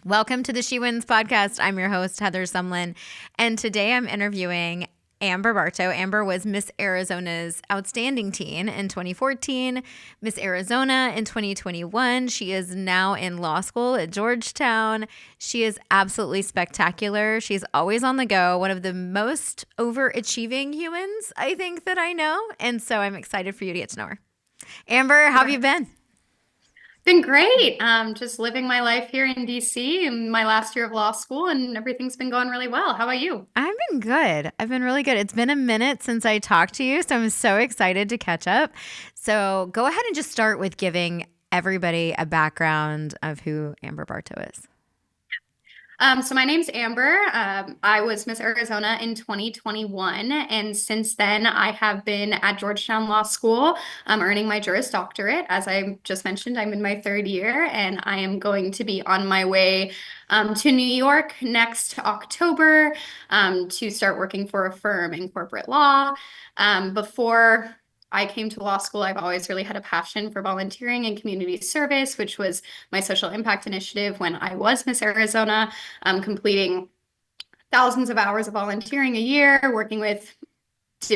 Welcome to the She Wins podcast. I'm your host, Heather Sumlin, and today I'm interviewing Amber Barto. Amber was Miss Arizona's Outstanding Teen in 2014, Miss Arizona in 2021. She is now in law school at Georgetown. She is absolutely spectacular. She's always on the go, one of the most overachieving humans I think that I know, and so I'm excited for you to get to know her. Amber, how have you been? Been great. Just living my life here in DC in my last year of law school, and everything's been going really well. How about you? I've been good. I've been really good. It's been a minute since I talked to you, so I'm so excited to catch up. So go ahead and just start with giving everybody a background of who Amber Barto is. So my name's Amber. I was Miss Arizona in 2021, and since then I have been at Georgetown Law School, earning my Juris Doctorate. As I just mentioned, I'm in my third year, and I am going to be on my way to New York next October to start working for a firm in corporate law. Before I came to law school, I've always really had a passion for volunteering and community service, which was my social impact initiative when I was Miss Arizona, completing thousands of hours of volunteering a year, working with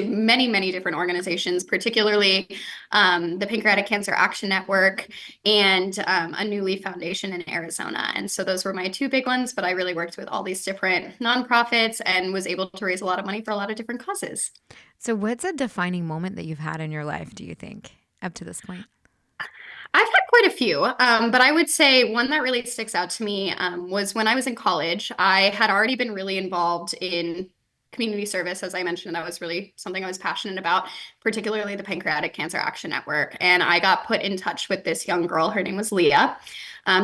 many, many different organizations, particularly the Pancreatic Cancer Action Network and a New Leaf Foundation in Arizona. And so those were my two big ones, but I really worked with all these different nonprofits and was able to raise a lot of money for a lot of different causes. So, what's a defining moment that you've had in your life, do you think, up to this point? I've had quite a few, but I would say one that really sticks out to me was when I was in college. I had already been really involved in community service. As I mentioned, that was really something I was passionate about, particularly the Pancreatic Cancer Action Network. And I got put in touch with this young girl. Her name was Leah.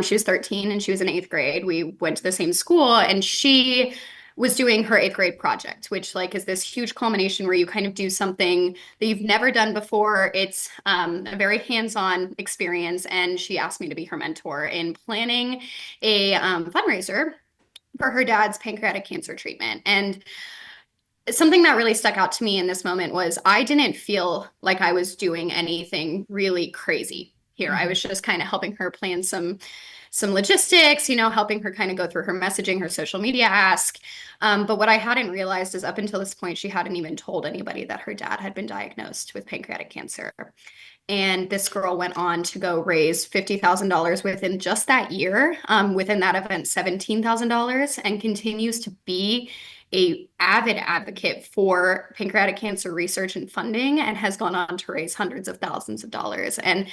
She was 13 and she was in eighth grade. We went to the same school, and she was doing her eighth grade project, which like is this huge culmination where you kind of do something that you've never done before. It's a very hands-on experience, and she asked me to be her mentor in planning a fundraiser for her dad's pancreatic cancer treatment. And something that really stuck out to me in this moment was I didn't feel like I was doing anything really crazy here. I Mhm. was just kind of helping her plan some logistics, helping her kind of go through her messaging, her social media ask. But what I hadn't realized is up until this point, she hadn't even told anybody that her dad had been diagnosed with pancreatic cancer. And this girl went on to go raise $50,000 within just that year, within that event, $17,000, and continues to be a avid advocate for pancreatic cancer research and funding, and has gone on to raise hundreds of thousands of dollars. And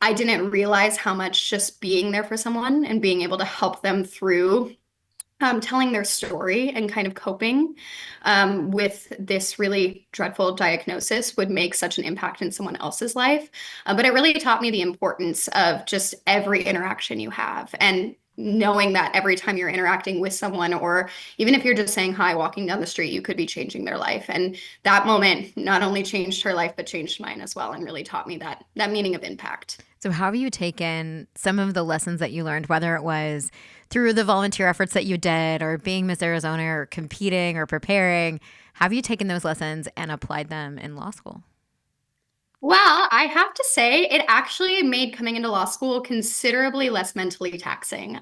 I didn't realize how much just being there for someone and being able to help them through telling their story and kind of coping with this really dreadful diagnosis would make such an impact in someone else's life. But it really taught me the importance of just every interaction you have, and knowing that every time you're interacting with someone, or even if you're just saying hi walking down the street, you could be changing their life. And that moment not only changed her life, but changed mine as well, and really taught me that meaning of impact. So, how have you taken some of the lessons that you learned, whether it was through the volunteer efforts that you did, or being Miss Arizona, or competing, or preparing? Have you taken those lessons and applied them in law school? Well, I have to say, it actually made coming into law school considerably less mentally taxing.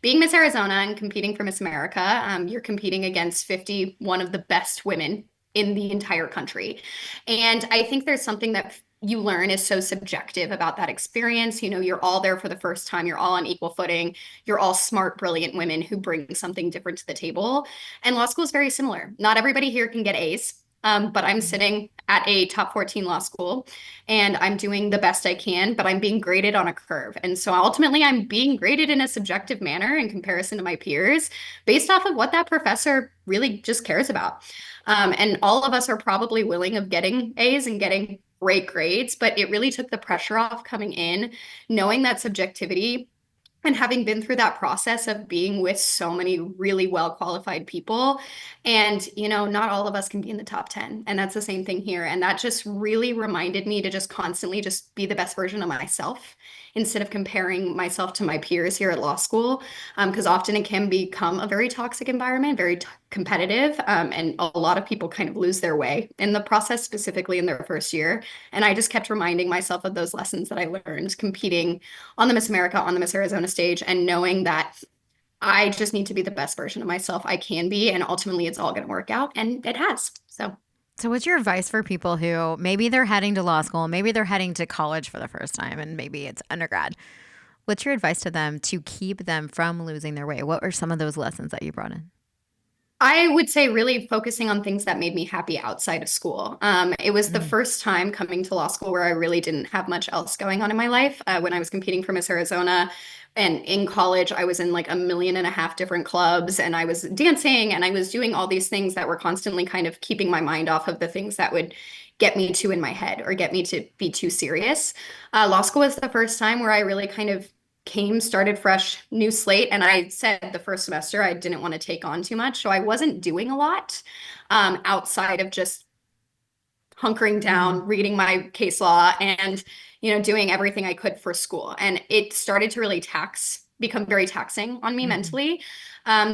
Being Miss Arizona and competing for Miss America, you're competing against 51 of the best women in the entire country. And I think there's something that you learn is so subjective about that experience. You're all there for the first time, you're all on equal footing, you're all smart, brilliant women who bring something different to the table. And law school is very similar. Not everybody here can get A's. But I'm sitting at a top 14 law school, and I'm doing the best I can, but I'm being graded on a curve. And so ultimately, I'm being graded in a subjective manner in comparison to my peers based off of what that professor really just cares about. And all of us are probably willing of getting A's and getting great grades, but it really took the pressure off coming in, knowing that subjectivity and having been through that process of being with so many really well qualified people. And not all of us can be in the top 10, and that's the same thing here. And that just really reminded me to just constantly just be the best version of myself instead of comparing myself to my peers here at law school, because often it can become a very toxic environment, very competitive, and a lot of people kind of lose their way in the process, specifically in their first year. And I just kept reminding myself of those lessons that I learned competing on the Miss America, on the Miss Arizona stage, and knowing that I just need to be the best version of myself I can be, and ultimately it's all going to work out, and it has. So So, what's your advice for people who maybe they're heading to law school, maybe they're heading to college for the first time, and maybe it's undergrad? What's your advice to them to keep them from losing their way? What are some of those lessons that you brought in? I would say really focusing on things that made me happy outside of school. It was the Mm, first time coming to law school where I really didn't have much else going on in my life. When I was competing for Miss Arizona and in college, I was in like 1.5 million different clubs and I was dancing and I was doing all these things that were constantly kind of keeping my mind off of the things that would get me too in my head or get me to be too serious. Law school was the first time where I really kind of started fresh, new slate. And I said the first semester I didn't want to take on too much. So I wasn't doing a lot outside of just hunkering mm-hmm, down, reading my case law and, doing everything I could for school. And it started to really become very taxing on me mm-hmm. mentally.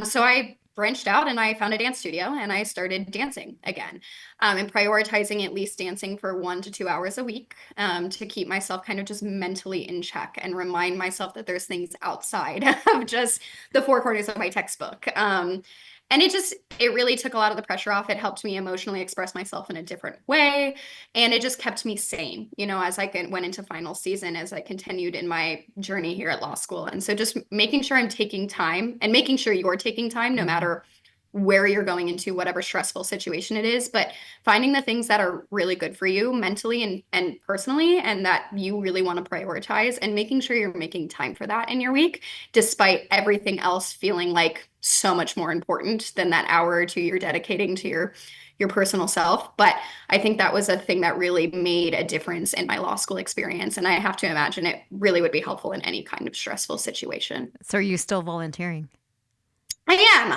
So I branched out and I found a dance studio and I started dancing again and prioritizing at least dancing for 1 to 2 hours a week to keep myself kind of just mentally in check and remind myself that there's things outside of just the four corners of my textbook. And it really took a lot of the pressure off. It helped me emotionally express myself in a different way. And it just kept me sane, as I went into final season, as I continued in my journey here at law school. And so just making sure I'm taking time and making sure you're taking time, no Mm-hmm. matter where you're going into, whatever stressful situation it is, but finding the things that are really good for you mentally and personally, and that you really want to prioritize, and making sure you're making time for that in your week, despite everything else feeling like so much more important than that hour or two you're dedicating to your personal self. But I think that was a thing that really made a difference in my law school experience. And I have to imagine it really would be helpful in any kind of stressful situation. So, are you still volunteering? I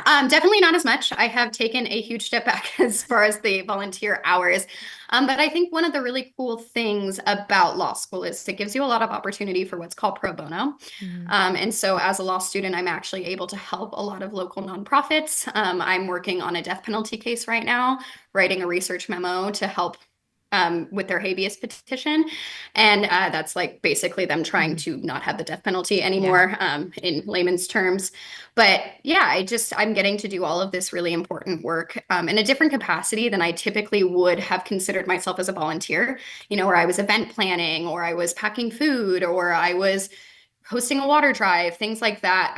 am. Definitely not as much. I have taken a huge step back as far as the volunteer hours. But I think one of the really cool things about law school is it gives you a lot of opportunity for what's called pro bono. Mm-hmm. And so as a law student, I'm actually able to help a lot of local nonprofits. I'm working on a death penalty case right now, writing a research memo to help with their habeas petition. And that's like basically them trying Mm-hmm. to not have the death penalty Yeah. anymore in layman's terms. But yeah, I'm getting to do all of this really important work in a different capacity than I typically would have considered myself as a volunteer, where I was event planning or I was packing food or I was hosting a water drive, things like that.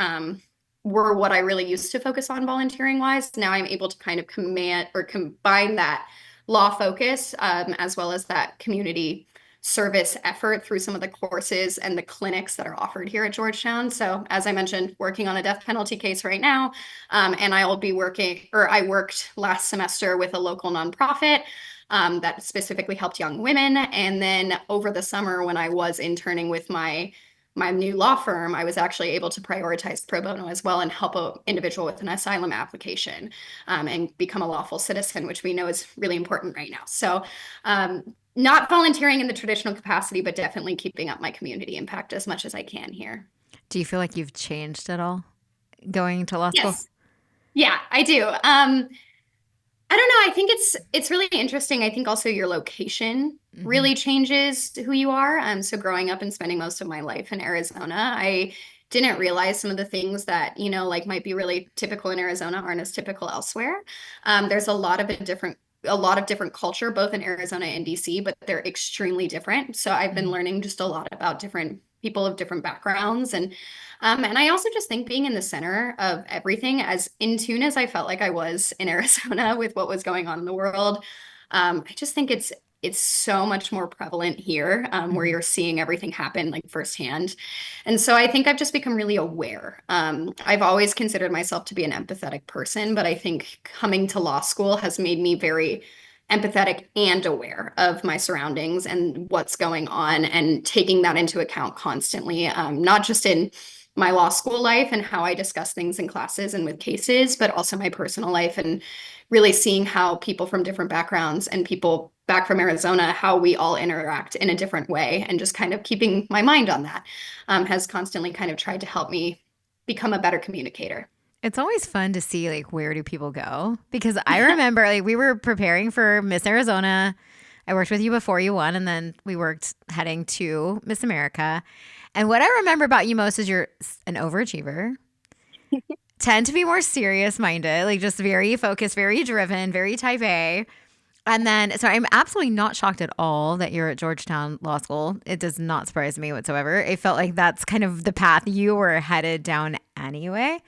Were what I really used to focus on volunteering wise. Now I'm able to kind of command or combine that law focus as well as that community service effort through some of the courses and the clinics that are offered here at Georgetown. So, as I mentioned, working on a death penalty case right now, and I will be I worked last semester with a local nonprofit. That specifically helped young women. And then over the summer, when I was interning with my new law firm, I was actually able to prioritize pro bono as well and help an individual with an asylum application and become a lawful citizen, which we know is really important right now. So, not volunteering in the traditional capacity, but definitely keeping up my community impact as much as I can here. Do you feel like you've changed at all going to law school? Yes. Yeah, I do. I don't know. I think it's really interesting. I think also your location Mm-hmm. really changes who you are. So growing up and spending most of my life in Arizona, I didn't realize some of the things that, like might be really typical in Arizona aren't as typical elsewhere. There's a lot of different culture, both in Arizona and DC, but they're extremely different. So I've been Mm-hmm. learning just a lot about different people of different backgrounds and I also just think being in the center of everything, as in tune as I felt like I was in Arizona with what was going on in the world, I just think it's so much more prevalent here, where Mm-hmm. you're seeing everything happen like firsthand. And so I think I've just become really aware. I've always considered myself to be an empathetic person, but I think coming to law school has made me very empathetic and aware of my surroundings and what's going on and taking that into account constantly, not just in my law school life and how I discuss things in classes and with cases, but also my personal life and really seeing how people from different backgrounds and people back from Arizona, how we all interact in a different way, and just kind of keeping my mind on that has constantly kind of tried to help me become a better communicator. It's always fun to see like where do people go because I remember like we were preparing for Miss Arizona. I worked with you before you won, and then we worked heading to Miss America. And what I remember about you most is you're an overachiever. tend to be more serious minded, like just very focused, very driven, very type A. And then, so I'm absolutely not shocked at all that you're at Georgetown Law School. It does not surprise me whatsoever. It felt like that's kind of the path you were headed down anyway.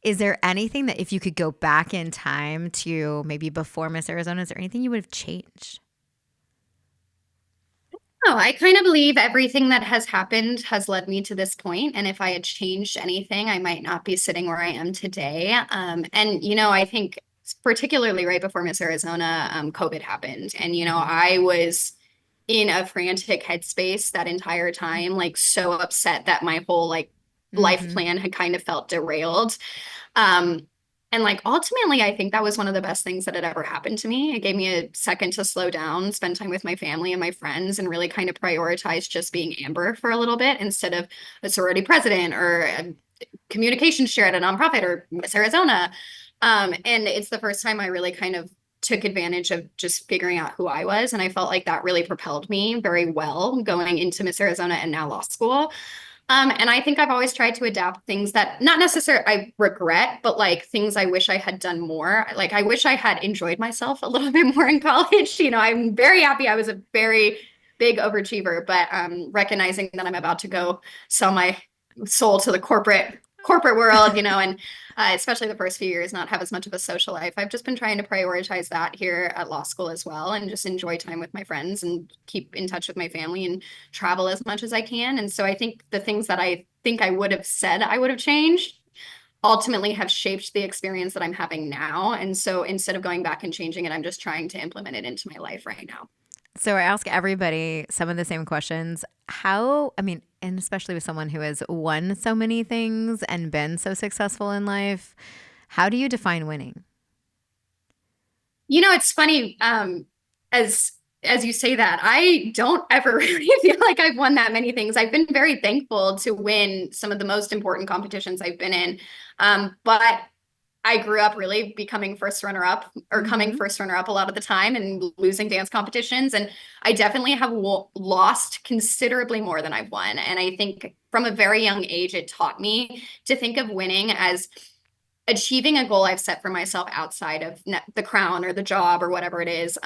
Is there anything that if you could go back in time to maybe before Miss Arizona, is there anything you would have changed? No, I kind of believe everything that has happened has led me to this point. And if I had changed anything, I might not be sitting where I am today. And, I think particularly right before Miss Arizona, COVID happened. And, Mm-hmm. I was in a frantic headspace that entire time, like so upset that my whole like life Mm-hmm. plan had kind of felt derailed. Um, and like ultimately, I think that was one of the best things that had ever happened to me. It gave me a second to slow down, spend time with my family and my friends, and really kind of prioritize just being Amber for a little bit instead of a sorority president or a communications chair at a nonprofit or Miss Arizona. And it's the first time I really kind of took advantage of just figuring out who I was. And I felt like that really propelled me very well going into Miss Arizona and now law school. And I think I've always tried to adapt things that not necessarily I regret, but like things I wish I had done more. Like I wish I had enjoyed myself a little bit more in college. I'm very happy. I was a very big overachiever, but recognizing that I'm about to go sell my soul to the corporate world, and especially the first few years, not have as much of a social life. I've just been trying to prioritize that here at law school as well, and just enjoy time with my friends and keep in touch with my family and travel as much as I can. And so I think the things that I think I would have said I would have changed ultimately have shaped the experience that I'm having now. And so instead of going back and changing it, I'm just trying to implement it into my life right now. So I ask everybody some of the same questions. How, I mean, and especially with someone who has won so many things and been so successful in life, how do you define winning? It's funny, as as you say that, I don't ever really feel like I've won that many things. I've been very thankful to win some of the most important competitions I've been in. But I grew up really becoming first runner up or coming Mm-hmm. first runner up a lot of the time and losing dance competitions. And I definitely have lost considerably more than I've won. And I think from a very young age, it taught me to think of winning as achieving a goal I've set for myself outside of the crown or the job or whatever it is.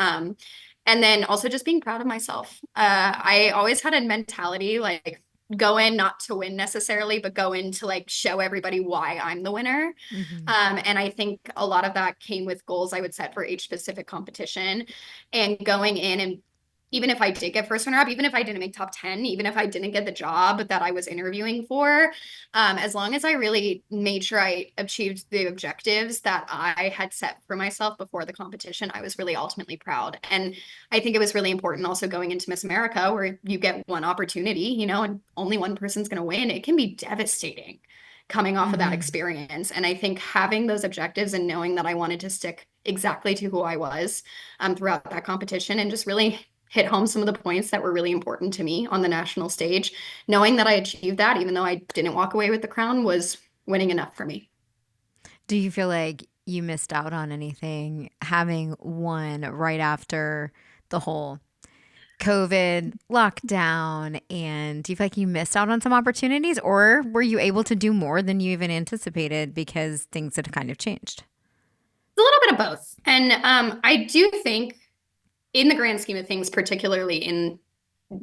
And then also just being proud of myself. I always had a mentality like go in not to win necessarily, but go in to like show everybody why I'm the winner. Mm-hmm. And I think a lot of that came with goals I would set for each specific competition and going in and even if I did get first runner up, even if I didn't make top 10, even if I didn't get the job that I was interviewing for, as long as I really made sure I achieved the objectives that I had set for myself before the competition, I was really ultimately proud. And I think it was really important also going into Miss America, where you get one opportunity, and only one person's going to win. It can be devastating coming off of that Mm-hmm. experience. And I think having those objectives and knowing that I wanted to stick exactly to who I was throughout that competition and just really hit home some of the points that were really important to me on the national stage. Knowing that I achieved that, even though I didn't walk away with the crown, was winning enough for me. Do you feel like you missed out on anything having won right after the whole COVID lockdown? And do you feel like you missed out on some opportunities, or were you able to do more than you even anticipated because things had kind of changed? It's a little bit of both. And I do think, in the grand scheme of things, particularly in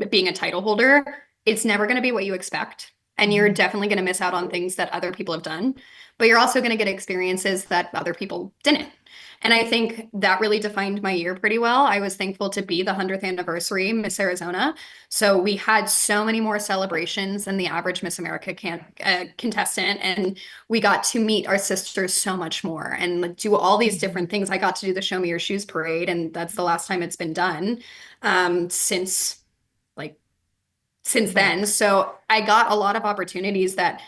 being a title holder, it's never going to be what you expect. And you're Mm-hmm. definitely going to miss out on things that other people have done, but you're also going to get experiences that other people didn't. And I think that really defined my year pretty well. I was thankful to be the 100th anniversary Miss Arizona. So we had so many more celebrations than the average Miss America contestant. And we got to meet our sisters so much more and like, do all these Mm-hmm. different things. I got to do the Show Me Your Shoes parade, and that's the last time it's been done since like since Right. then. So I got a lot of opportunities that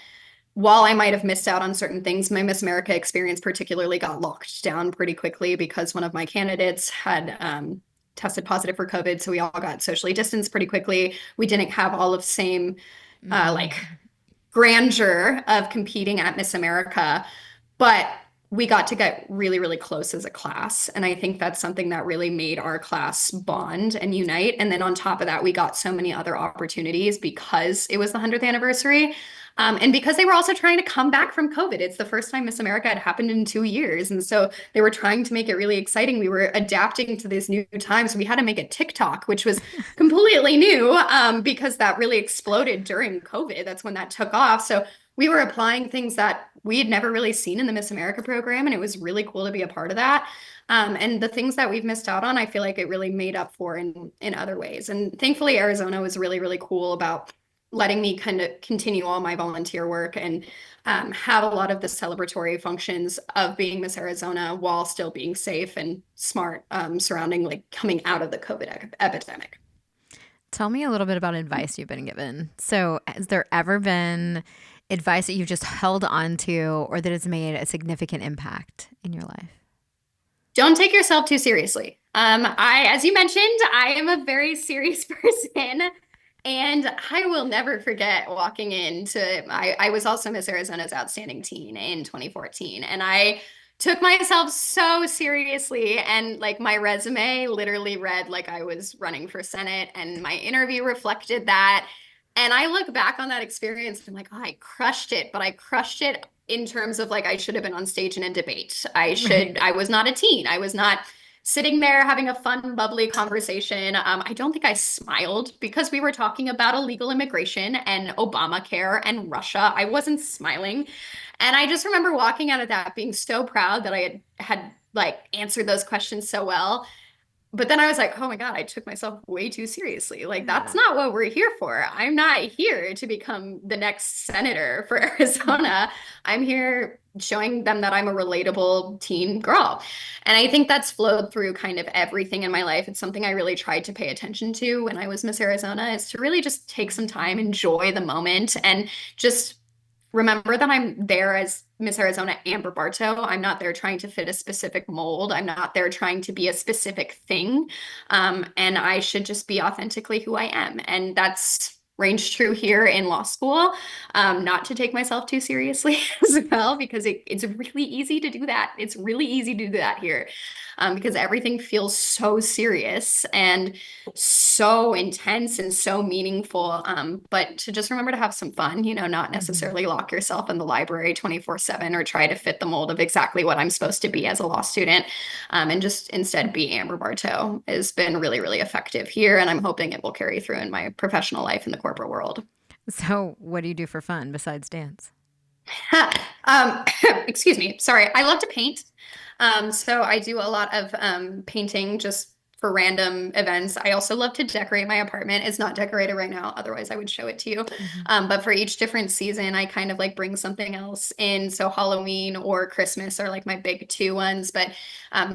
while I might have missed out on certain things, my Miss America experience particularly got locked down pretty quickly because one of my candidates had tested positive for COVID. So we all got socially distanced pretty quickly. We didn't have all of the same like Mm-hmm. grandeur of competing at Miss America, but we got to get really, really close as a class. And I think that's something that really made our class bond and unite. And then on top of that, we got so many other opportunities because it was the 100th anniversary. And because they were also trying to come back from COVID, it's the first time Miss America had happened in 2 years. And so they were trying to make it really exciting. We were adapting to these new times. We had to make a TikTok, which was completely new because that really exploded during COVID. That's when that took off. So we were applying things that we had never really seen in the Miss America program. And it was really cool to be a part of that. And the things that we've missed out on, I feel like it really made up for in other ways. And thankfully, Arizona was really, really cool about letting me kind of continue all my volunteer work and have a lot of the celebratory functions of being Miss Arizona while still being safe and smart surrounding like coming out of the COVID epidemic. Tell me a little bit about advice you've been given. So, has there ever been advice that you've just held on to or that has made a significant impact in your life? Don't take yourself too seriously. As you mentioned, I am a very serious person. And I will never forget walking into, I was also Miss Arizona's Outstanding Teen in 2014. And I took myself so seriously. And like my resume literally read like I was running for Senate, and my interview reflected that. And I look back on that experience and I'm like, oh, I crushed it, but I crushed it in terms of like I should have been on stage in a debate. Right. I was not a teen. I was not sitting there having a fun, bubbly conversation. I don't think I smiled because we were talking about illegal immigration and Obamacare and Russia. I wasn't smiling. And I just remember walking out of that being so proud that I had like answered those questions so well. But then I was like, oh my God, I took myself way too seriously. Like, that's Yeah. not what we're here for. I'm not here to become the next senator for Arizona. I'm here showing them that I'm a relatable teen girl. And I think that's flowed through kind of everything in my life. It's something I really tried to pay attention to when I was Miss Arizona, is to really just take some time, enjoy the moment, and just remember that I'm there as Miss Arizona Amber Barto. I'm not there trying to fit a specific mold. I'm not there trying to be a specific thing. And I should just be authentically who I am. And that's ranged true here in law school. Not to take myself too seriously as well, because it's really easy to do that. It's really easy to do that here because everything feels so serious and so intense and so meaningful. But to just remember to have some fun, not Mhm. necessarily lock yourself in the library 24/7 or try to fit the mold of exactly what I'm supposed to be as a law student. And just instead be Amber Barto has been really, really effective here. And I'm hoping it will carry through in my professional life in the corporate world. So, what do you do for fun besides dance? um, excuse me. Sorry. I love to paint. So I do a lot of painting just for random events. I also love to decorate my apartment. It's not decorated right now, otherwise I would show it to you. Mhm. But for each different season, I kind of like bring something else in. So Halloween or Christmas are like my big two ones. But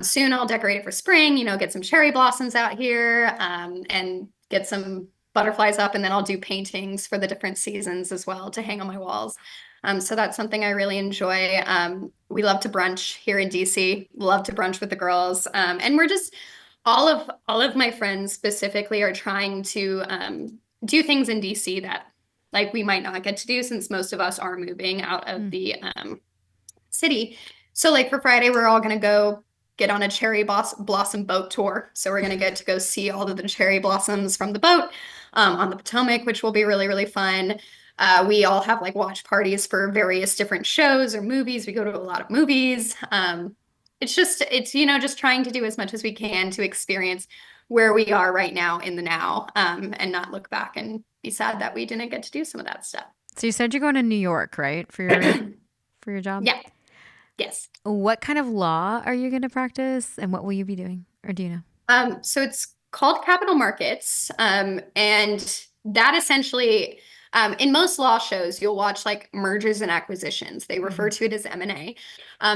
soon I'll decorate it for spring. Get some cherry blossoms out here and get some butterflies up, and then I'll do paintings for the different seasons as well to hang on my walls. So that's something I really enjoy. We love to brunch here in DC. Love to brunch with the girls, and we're just all of my friends specifically are trying to do things in DC that like we might not get to do since most of us are moving out of Mm. the city. So like for Friday, we're all gonna go get on a blossom boat tour. So we're gonna get to go see all of the cherry blossoms from the boat on the Potomac, which will be really, really fun. We all have like watch parties for various different shows or movies. We go to a lot of movies. It's just trying to do as much as we can to experience where we are right now in the now, and not look back and be sad that we didn't get to do some of that stuff. So you said you're going to New York, right? For your job? Yeah. Yes. What kind of law are you going to practice and what will you be doing? Or do you know? So it's called capital markets. And that essentially, in most law shows, you'll watch like mergers and acquisitions. They refer Mhm. to it as M&A.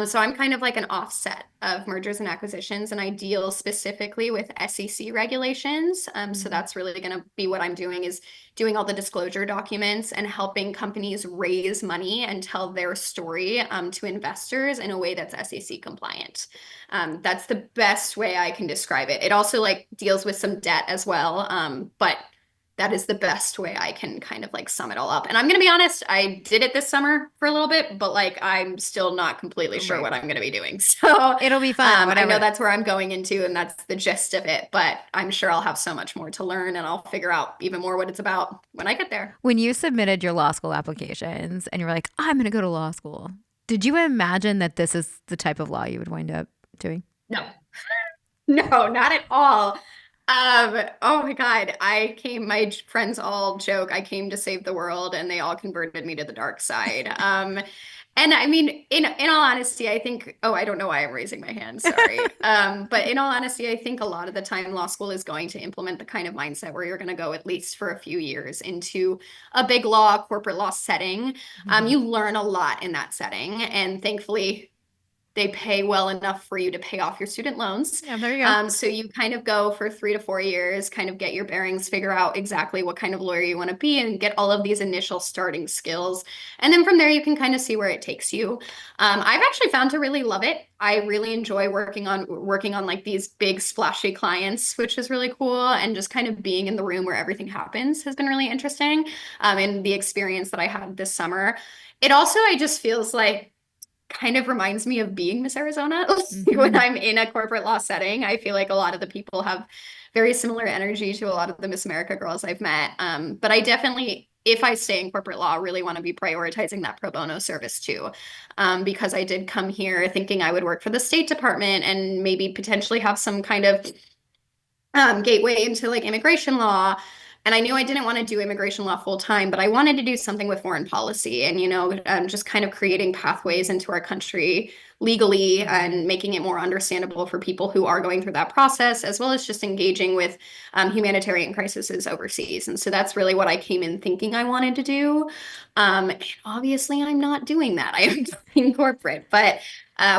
So I'm kind of like an offset of mergers and acquisitions, and I deal specifically with SEC regulations. So Mhm. that's really going to be what I'm doing, is doing all the disclosure documents and helping companies raise money and tell their story to investors in a way that's SEC compliant. That's the best way I can describe it. It also like deals with some debt as well, but that is the best way I can kind of like sum it all up. And I'm going to be honest, I did it this summer for a little bit, but like I'm still not completely sure Right. what I'm going to be doing. So It'll be fun, I whatever know it that's is. where I'm going into, and that's the gist of it. But I'm sure I'll have so much more to learn, and I'll figure out even more what it's about when I get there. When you submitted your law school applications and you were like, I'm going to go to law school, did you imagine that this is the type of law you would wind up doing? No, no, not at all. Oh my God. My friends all joke, I came to save the world, and they all converted me to the dark side. And I mean, in all honesty, I think, oh, I don't know why I'm raising my hand, sorry. But in all honesty, I think a lot of the time law school is going to implement the kind of mindset where you're going to go at least for a few years into a big law, corporate law setting. Mhm. You learn a lot in that setting, and thankfully they pay well enough for you to pay off your student loans. Yeah, there you go. So you kind of go for 3 to 4 years, kind of get your bearings, figure out exactly what kind of lawyer you want to be, and get all of these initial starting skills. And then from there, you can kind of see where it takes you. I've actually found to really love it. I really enjoy working on like these big splashy clients, which is really cool. And just kind of being in the room where everything happens has been really interesting. And the experience that I had this summer. It also, I just feels like kind of reminds me of being Miss Arizona. When Hmm. I'm in a corporate law setting, I feel like a lot of the people have very similar energy to a lot of the Miss America girls I've met. But I definitely, if I stay in corporate law, really want to be prioritizing that pro bono service too, because I did come here thinking I would work for the State Department and maybe potentially have some kind of gateway into like immigration law. And I knew I didn't want to do immigration law full time, but I wanted to do something with foreign policy and, just kind of creating pathways into our country legally and making it more understandable for people who are going through that process, as well as just engaging with humanitarian crises overseas. And so that's really what I came in thinking I wanted to do. And obviously, I'm not doing that. I am doing corporate, but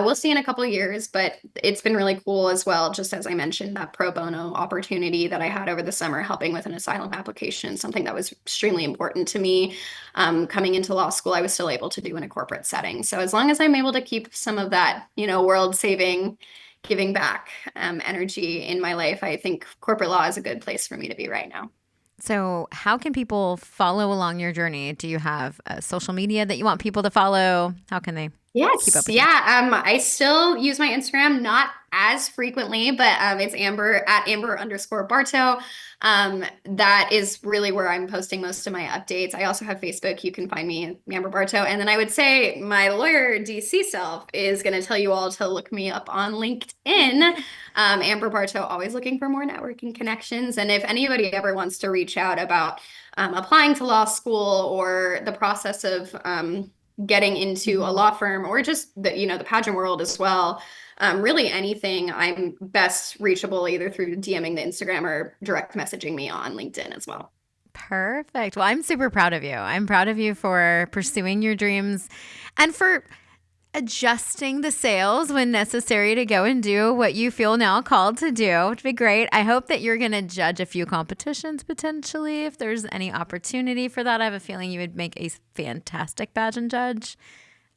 we'll see in a couple of years, but it's been really cool as well. Just as I mentioned, that pro bono opportunity that I had over the summer, helping with an asylum application, something that was extremely important to me. Coming into law school, I was still able to do in a corporate setting. So as long as I'm able to keep some of that, world saving, giving back energy in my life, I think corporate law is a good place for me to be right now. So, how can people follow along your journey? Do you have social media that you want people to follow? How can they keep up Yes, with you? yeah. I still use my Instagram, not as frequently, but it's Amber at Amber_Barto. That is really where I'm posting most of my updates. I also have Facebook. You can find me at Amber Barto. And then I would say my lawyer DC self is going to tell you all to look me up on LinkedIn. Amber Barto, always looking for more networking connections. And if anybody ever wants to reach out about applying to law school or the process of getting into a Mhm. law firm or just the pageant world as well. Really anything, I'm best reachable either through DMing the Instagram or direct messaging me on LinkedIn as well. Perfect. Well, I'm super proud of you. I'm proud of you for pursuing your dreams and for adjusting the sails when necessary to go and do what you feel now called to do, which would be great. I hope that you're going to judge a few competitions potentially if there's any opportunity for that. I have a feeling you would make a fantastic pageant judge.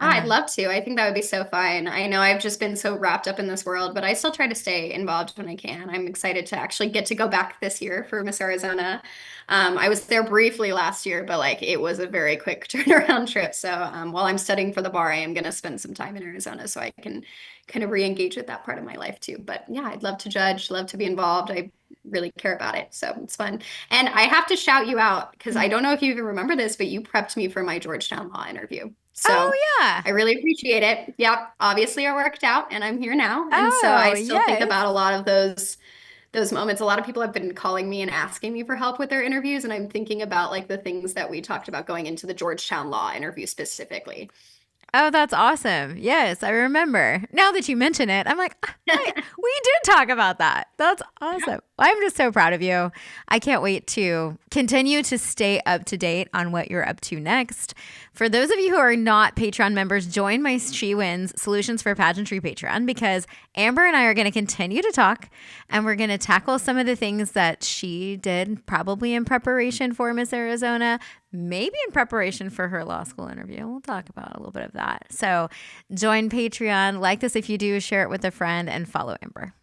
And I'd then, love to. I think that would be so fun. I know I've just been so wrapped up in this world, but I still try to stay involved when I can. I'm excited to actually get to go back this year for Miss Arizona. I was there briefly last year, but like it was a very quick turnaround trip. So while I'm studying for the bar, I am going to spend some time in Arizona so I can kind of re-engage with that part of my life too. But yeah, I'd love to judge, love to be involved. I really care about it. So it's fun. And I have to shout you out because I don't know if you even remember this, but you prepped me for my Georgetown Law interview. oh, So yeah. I really appreciate it. Yep, obviously I worked out and I'm here now. And so Oh, I still think yes. about a lot of those moments. A lot of people have been calling me and asking me for help with their interviews, and I'm thinking about like the things that we talked about going into the Georgetown Law interview specifically. Oh, that's awesome. Yes, I remember. Now that you mention it, I'm like, "Ah, we did talk about that. That's awesome. I'm just so proud of you. I can't wait to continue to stay up to date on what you're up to next. For those of you who are not Patreon members, join my She Wins Solutions for Pageantry Patreon because Amber and I are going to continue to talk and we're going to tackle some of the things that she did probably in preparation for Miss Arizona, maybe in preparation for her law school interview. We'll talk about a little bit of that. So join Patreon, like this if you do, share it with a friend, and follow Amber.